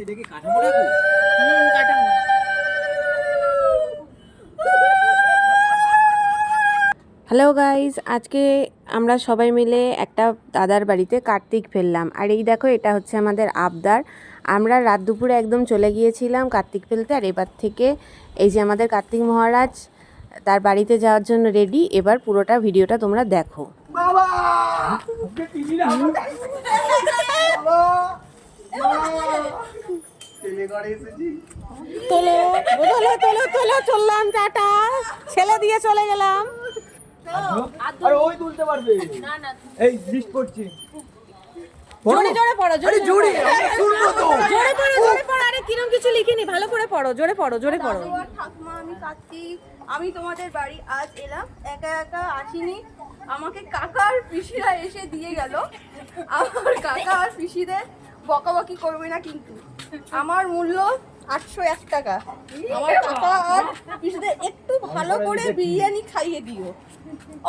এটা কি কাঠামো ঠাকুর? কাঠামো। হ্যালো গাইজ, আজকে আমরা সবাই মিলে একটা দাদার বাড়িতে কার্তিক ফেললাম। আর এই দেখো, এটা হচ্ছে আমাদের আবদার। আমরা রাত দুপুরে একদম চলে গিয়েছিলাম কার্তিক ফেলতে। আর এবার থেকে এই যে আমাদের কার্তিক মহারাজ তার বাড়িতে যাওয়ার জন্য রেডি। এবার পুরোটা ভিডিওটা তোমরা দেখো। বাবা ওকে টিভিটা বাবা টেনে করে এসেছি। তোলো তোলো তোলো তোলো, চললাম, টাটা, ছেলে দিয়ে চলে গেলাম। আরে ওই তুলতে পারবে না না, এই লিস্ট করছি। জোরে জোরে পড়ো, জোরে জোরে শুনবো তো। জোরে পড়ো, জোরে পড়ো। আরে কিরম কিছু লিখিনি, ভালো করে পড়ো, জোরে পড়ো, জোরে পড়ো। দাদু আর ঠাকুমা, আমি কার্তিক। আমি তোমাদের বাড়ি আজ এলাম, একা একা আসিনি। আমাকে কাকা আর পিসিরা এসে দিয়ে গেল। আমার কাকা আর পিসিদের বকাবকি করবে না কিন্তু। আমার মূল্য 801 টাকা। আমার কাকা আর পিসিদের একটু ভালো করে বিরিয়ানি খাইয়ে দিও,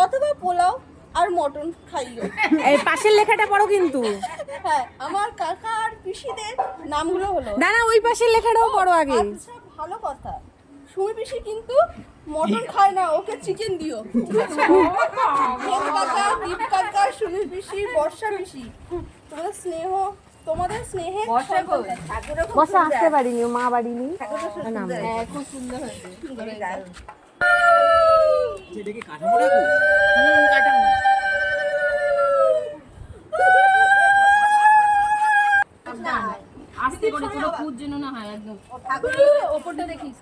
অথবা পোলাও আর মটন খাইও। এই পাশের লেখাটা পড়ো কিন্তু। হ্যাঁ, আমার কাকা আর পিসিদের নামগুলো হলো। না না, ওই পাশের লেখাটাও পড়ো আগে। আচ্ছা, ভালো কথা। সুমি পিসি কিন্তু মটন খায় না, ওকে চিকেন দিও। হেম কাকা, দীপ কাকা, সুমি পিসি, বর্ষা পিসি, তোমাদের স্নেহে বসে আসতে পারিনি, মা বাড়িনি। খুব সুন্দর হয়েছে। এটা কি কাঠামো ঠাকুর? কাঠামো। আস্তে করে পুরো ফুট যেন না হয় একদম। ওপরটা দেখিস।